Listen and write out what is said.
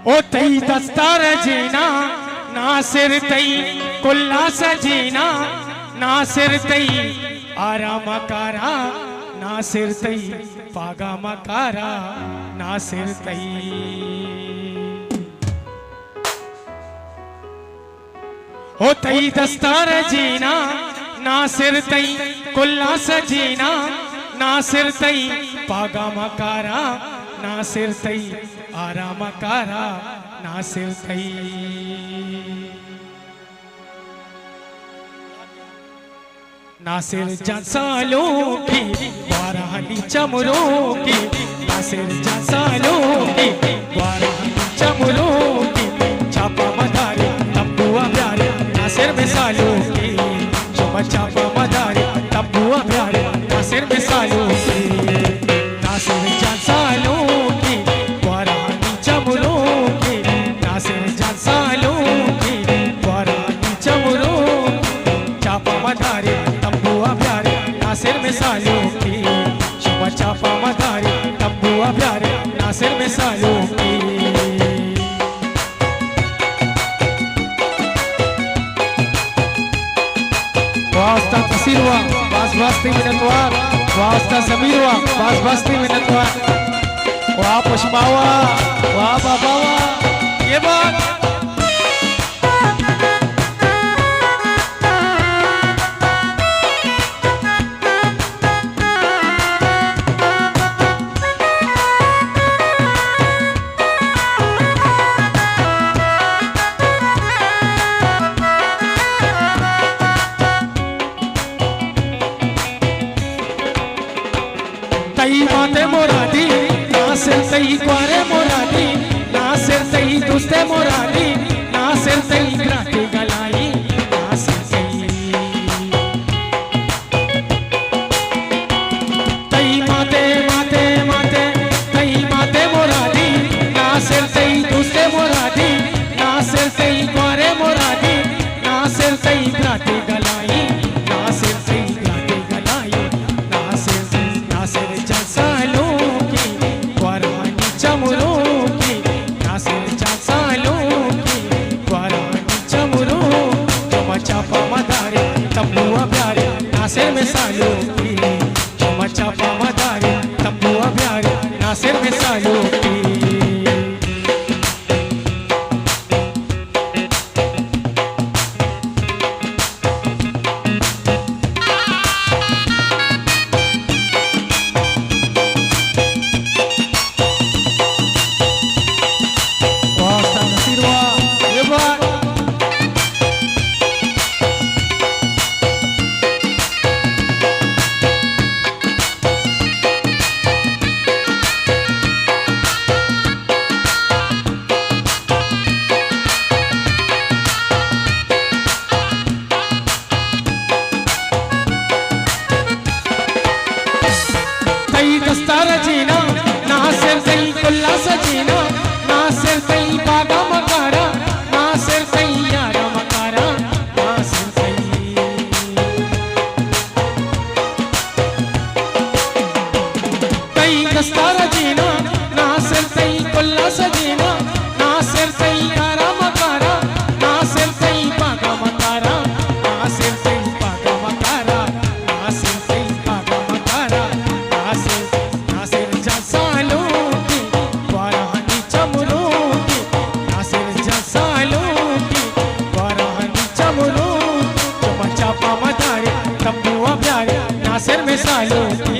ओ तई दस्तार जीना नासिर तई कुल्ला सजीना नासिर तई आराम कारा नासिर तई पागा मकारा नासिर तई ओ तई दस्तार जीना नासिर तई कुल्ला सजीना नासिर तई पागा मकारा नासिर तई आराम कारा नासिर तई नासिर जसालों की वाराहली चमरों की नासिर जसालों की वाराहली चमरों की छापा मदारी तब्बुआ प्यारे नासिर मिसालों की छापा मदारी तब्बुआ प्यारे नासिर मिसालों की नासिर जसालों की वाराहली चमरों की नासिर जसालों की वाराहली चमरों छापा मदारी नासिर मिसालों की शुभ छापा मदारी तब्बुआ प्यारे नासिर मिसालों की वास्ता तसीरवा बास बास्ती मिनतवार वास्ता समीरवा बास बास्ती मिनतवार वाह पुष्पावा वाह बाबावा ये बात तई माते मोरादी नासिर तई क्वारे मोरादी नासिर तई दुस्ते मोरादी नासिर तई ग्राती गलाई नासिर तई माते माते माते तई माते मोरादी नासिर तई दुस्ते मोरादी नासिर तई क्वारे मोरादी नासिर तई ग्राती गलाई नासिर तई ग्राती गलाई नासिर नासिर जसालों की वाराहली चमरों की नासिर जसालों की वाराहली चमरों चमा चापा मदारी तब्बुआ प्यारे नासिर मिसालों की चमा चापा मदारी तब्बुआ प्यारे नासिर मिसालों की दस्तार जीना नासिर तई कुल्ला सजीना नासिर तई बागा मकारा नासिर तई यारा मकारा नासिर तई तई दस्तार जीना नासिर तई कुल्ला सजीना नासिर तई यारा मकारा नासिर तई बागा मकारा नासिर तई बागा मकारा नासिर तई बागा मकारा नासिर जसालों की वाराहली चमरों की नासिर जसालों की वाराहली चमरों चमा चापा मदारी तब्बुआ प्यारे नासिर मिसालों की